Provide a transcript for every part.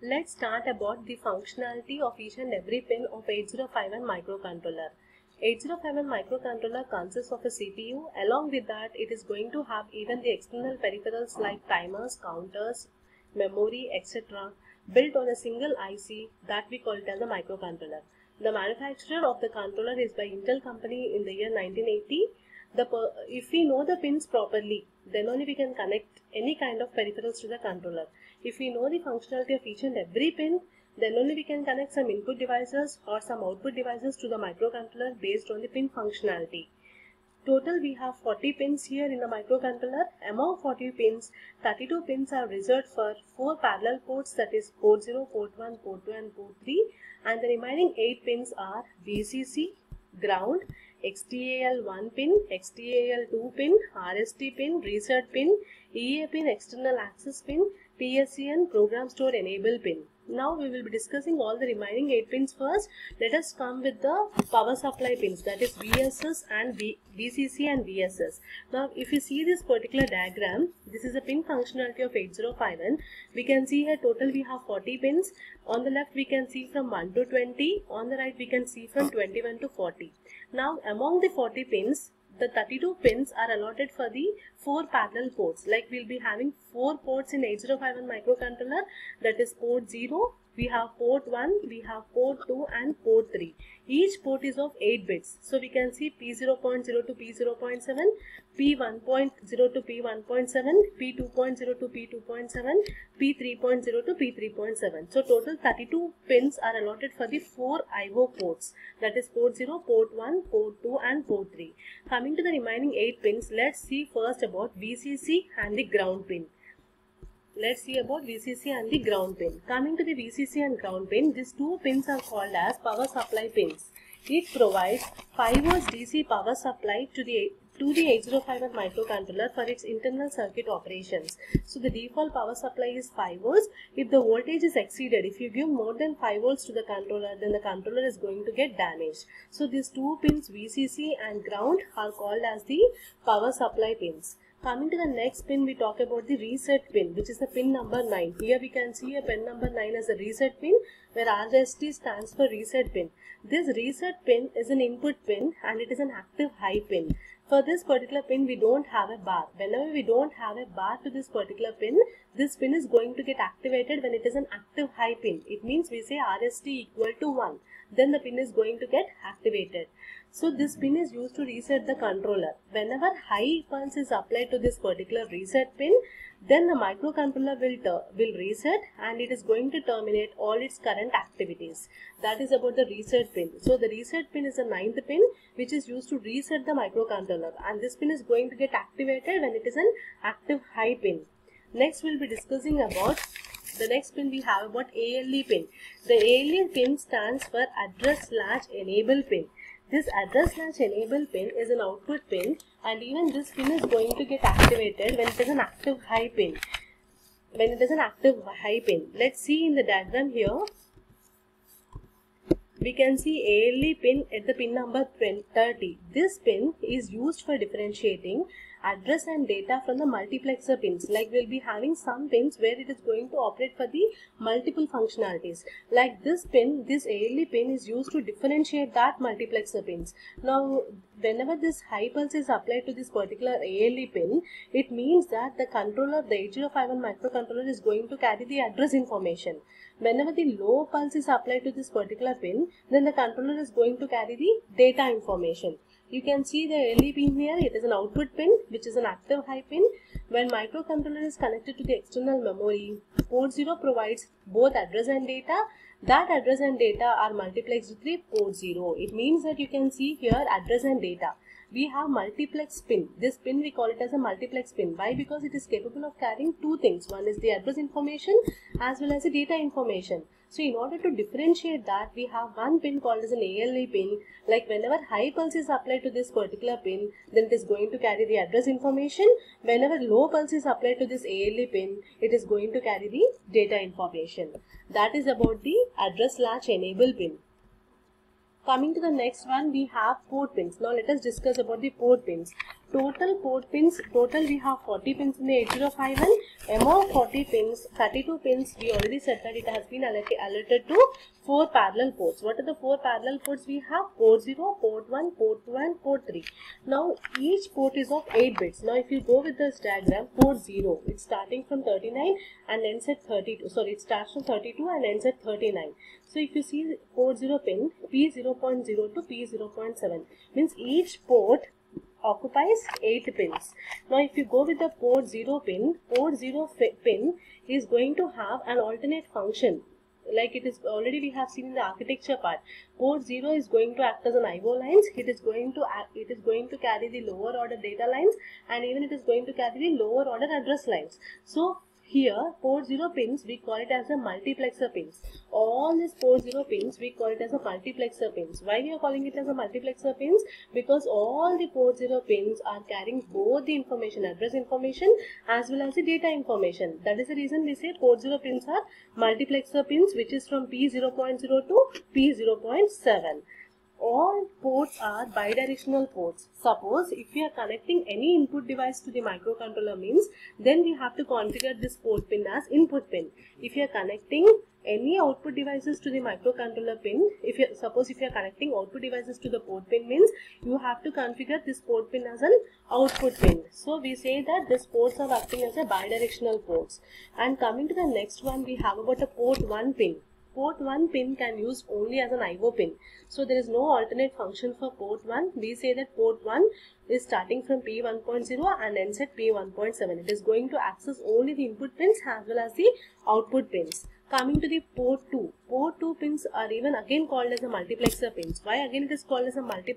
Let's start about the functionality of each and every pin of 8051 microcontroller. 8051 microcontroller consists of a CPU. Along with that, it is going to have even the external peripherals like timers, counters, memory, etc. built on a single IC that we call it as a microcontroller. The manufacturer of the controller is by Intel company in the year 1980. If we know the pins properly, then only we can connect any kind of peripherals to the controller. If we know the functionality of each and every pin, then only we can connect some input devices or some output devices to the microcontroller based on the pin functionality. Total we have 40 pins here in the microcontroller. Among 40 pins, 32 pins are reserved for 4 parallel ports, that is port 0, port 1, port 2 and port 3, and the remaining 8 pins are VCC, ground, XTAL1 pin, XTAL2 pin, RST pin, reset pin, EA pin, external access pin, PSEN, program store enable pin. Now we will be discussing all the remaining 8 pins first. Let us come with the power supply pins, that is VSS and VCC and VSS. Now if you see this particular diagram, this is a pin functionality of 8051. We can see here total we have 40 pins. On the left we can see from 1 to 20. On the right we can see from 21 to 40. Now among the 40 pins, the 32 pins are allotted for the 4 parallel ports. Like we'll be having 4 ports in 8051 microcontroller, that is port 0, we have port 1, we have port 2 and port 3. Each port is of 8 bits. So we can see P0.0 to P0.7, P1.0 to P1.7, P2.0 to P2.7, P3.0 to P3.7. So total 32 pins are allotted for the 4 IO ports, that is port 0, port 1, port 2 and port 3. Coming to the remaining 8 pins, let's see first about VCC and the ground pin. Let's see about VCC and the ground pin. Coming to the VCC and ground pin, these two pins are called as power supply pins. It provides 5 volts DC power supply to the 8051 microcontroller for its internal circuit operations. So the default power supply is 5 volts. If the voltage is exceeded, if you give more than 5 volts to the controller, then the controller is going to get damaged. So these two pins, VCC and ground, are called as the power supply pins. Coming to the next pin, we talk about the reset pin, which is the pin number 9. Here we can see a pin number 9 as a reset pin, where RST stands for reset pin. This reset pin is an input pin and it is an active high pin. For this particular pin, we don't have a bar. Whenever we don't have a bar to this particular pin, this pin is going to get activated when it is an active high pin. It means we say RST equal to 1. Then the pin is going to get activated. So this pin is used to reset the controller. Whenever high pulse is applied to this particular reset pin, then the microcontroller will reset and it is going to terminate all its current activities. That is about the reset pin. So the reset pin is the 9th pin, which is used to reset the microcontroller, and this pin is going to get activated when it is an active high pin. Next we'll be discussing about the next pin. We have about ALE pin. The ALE pin stands for address/enable pin. This address/enable pin is an output pin, and even this pin is going to get activated when it is an active high pin. Let's see in the diagram here. We can see ALE pin at the pin number 30. This pin is used for differentiating address and data from the multiplexer pins. Like we'll be having some pins where it is going to operate for the multiple functionalities. Like this pin, this ALE pin is used to differentiate that multiplexer pins. Now whenever this high pulse is applied to this particular ALE pin, it means that the controller, the 8051 microcontroller, is going to carry the address information. Whenever the low pulse is applied to this particular pin, then the controller is going to carry the data information. You can see the ALE pin here. It is an output pin, which is an active high pin. When microcontroller is connected to the external memory, port 0 provides both address and data. That address and data are multiplexed through port 0. It means that you can see here address and data. We have multiplex pin. This pin we call it as a multiplex pin. Why? Because it is capable of carrying two things. One is the address information as well as the data information. So in order to differentiate that, we have one pin called as an ALE pin. Like whenever high pulse is applied to this particular pin, then it is going to carry the address information. Whenever low pulse is applied to this ALE pin, it is going to carry the data information. That is about the address/enable pin. Coming to the next one, we have port pins. Now let us discuss about the port pins. total port pins, total we have 40 pins in the 8051. Among 40 pins, 32 pins, we already said that it has been allotted to 4 parallel ports. What are the 4 parallel ports we have? Port 0, port 1, port 2 and port 3. Now each port is of 8 bits. Now if you go with this diagram, port 0, it's starting from 39 and ends at 32. Sorry, it starts from 32 and ends at 39. So if you see port 0 pin, P0.0 to P0.7, means each port occupies 8 pins. Now if you go with the port 0 pin, port 0 pin is going to have an alternate function. Like it is already we have seen in the architecture part. Port 0 is going to act as an IO lines. It is going to carry the lower order data lines, and even it is going to carry the lower order address lines. So here port 0 pins, we call it as a multiplexer pins. All these port 0 pins, we call it as a multiplexer pins. Why we are calling it as a multiplexer pins? Because all the port 0 pins are carrying both the information, address information as well as the data information. That is the reason we say port 0 pins are multiplexer pins, which is from P0.0 to P0.7. All ports are bidirectional ports. Suppose if we are connecting any input device to the microcontroller means, then we have to configure this port pin as input pin. If you are connecting any output devices to the microcontroller pin, suppose if you are connecting output devices to the port pin means, you have to configure this port pin as an output pin. So we say that these ports are acting as a bidirectional ports. And coming to the next one, we have about a port 1 pin. Port 1 pin can use only as an IO pin. So there is no alternate function for port 1. We say that port 1 is starting from P1.0 and ends at P1.7. It is going to access only the input pins as well as the output pins. Coming to the port 2. Port 2 pins are even again called as a multiplexer pins. Why again it is called as a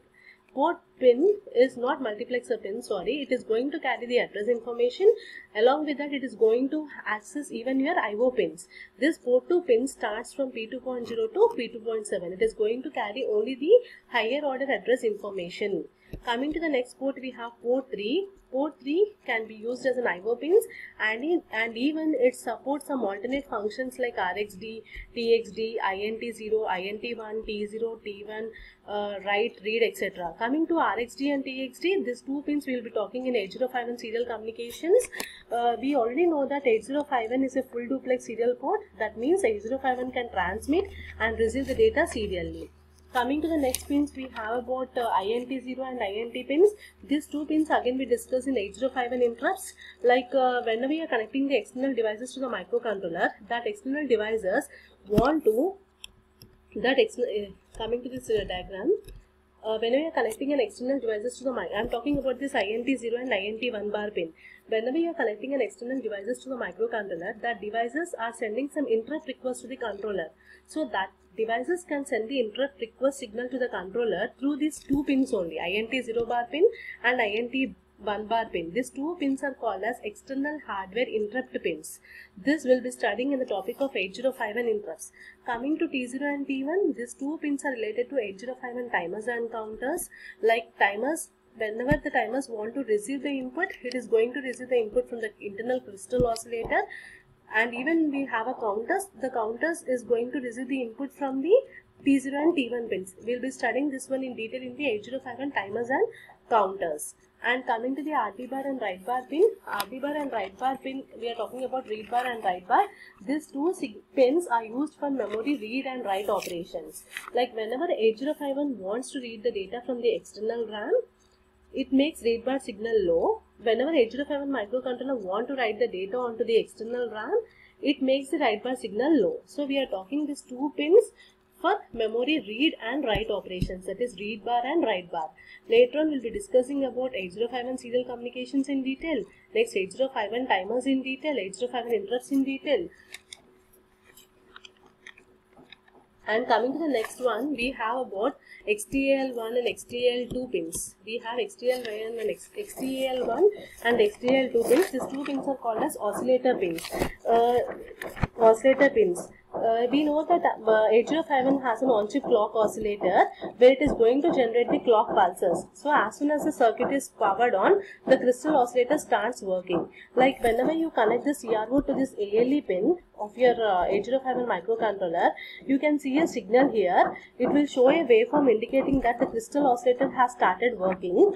port pin is not multiplexer pin, sorry. It is going to carry the address information. Along with that, it is going to access even your IO pins. This port 2 pin starts from P2.0 to P2.7. It is going to carry only the higher order address information. Coming to the next port, we have port 3. Port 3 can be used as an IO pins, and even it supports some alternate functions like RxD, TXD, INT0, INT1, T0, T1, write, read, etc. Coming to RxD and TXD, these two pins we will be talking in 8051 serial communications. We already know that 8051 is a full duplex serial port. That means 8051 can transmit and receive the data serially. Coming to the next pins, we have about INT0 and INT pins. These two pins again we discussed in 8051 interrupts. Like whenever you are connecting the external devices to the microcontroller, that external devices want to, coming to this diagram, whenever you are connecting an external devices to the I am talking about this INT0 and INT1 bar pin. Whenever you are connecting an external devices to the microcontroller, that devices are sending some interrupt request to the controller. So that devices can send the interrupt request signal to the controller through these two pins only, INT0 bar pin and INT1 bar pin. These two pins are called as external hardware interrupt pins. This will be studying in the topic of 8051 interrupts. Coming to T0 and T1, these two pins are related to 8051 timers and counters. Like timers, whenever the timers want to receive the input, it is going to receive the input from the internal crystal oscillator. And even we have a counters, the counters is going to receive the input from the T0 and T1 pins. We will be studying this one in detail in the 8051 timers and counters. And coming to the RD bar and write bar pin, RD bar and write bar pin, we are talking about read bar and write bar. These two pins are used for memory read and write operations. Like whenever 8051 wants to read the data from the external RAM, it makes read bar signal low. Whenever 8051 microcontroller want to write the data onto the external RAM, it makes the write bar signal low. So we are talking these two pins for memory read and write operations, that is read bar and write bar. Later on we will be discussing about 8051 serial communications in detail. Next 8051 timers in detail, 8051 interrupts in detail. And coming to the next one, we have about XTAL1 and XTAL2 pins. We have XTAL1 and XTAL1 and XTAL2 pins. These two pins are called as oscillator pins. We know that 8051 has an on-chip clock oscillator where it is going to generate the clock pulses. So as soon as the circuit is powered on, the crystal oscillator starts working. Like whenever you connect the CRO to this ALE pin of your 8051 microcontroller, you can see a signal here. It will show a waveform indicating that the crystal oscillator has started working.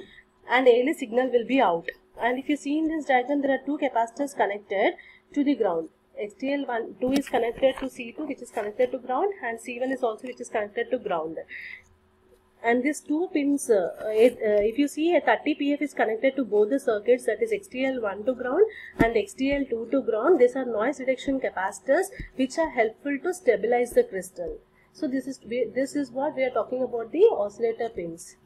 and ALE signal will be out. And if you see in this diagram, there are two capacitors connected to the ground. XTL2 is connected to C2, which is connected to ground, and C1 is also which is connected to ground. And these two pins, if you see, a 30 PF is connected to both the circuits, that is XTL1 to ground and XTL2 to ground. These are noise reduction capacitors which are helpful to stabilize the crystal. So this is what we are talking about, the oscillator pins.